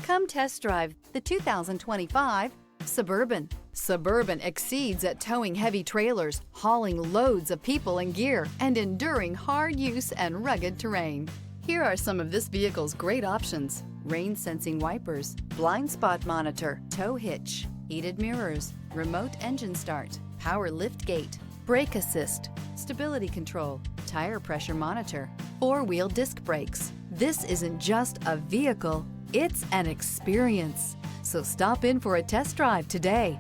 Come test drive the 2025 Suburban. Suburban exceeds at towing heavy trailers, hauling loads of people and gear, and enduring hard use and rugged terrain. Here are some of this vehicle's great options: rain-sensing wipers, blind spot monitor, tow hitch, heated mirrors, remote engine start, power lift gate, brake assist, stability control, tire pressure monitor, four-wheel disc brakes. This isn't just a vehicle, it's an experience. So stop in for a test drive today.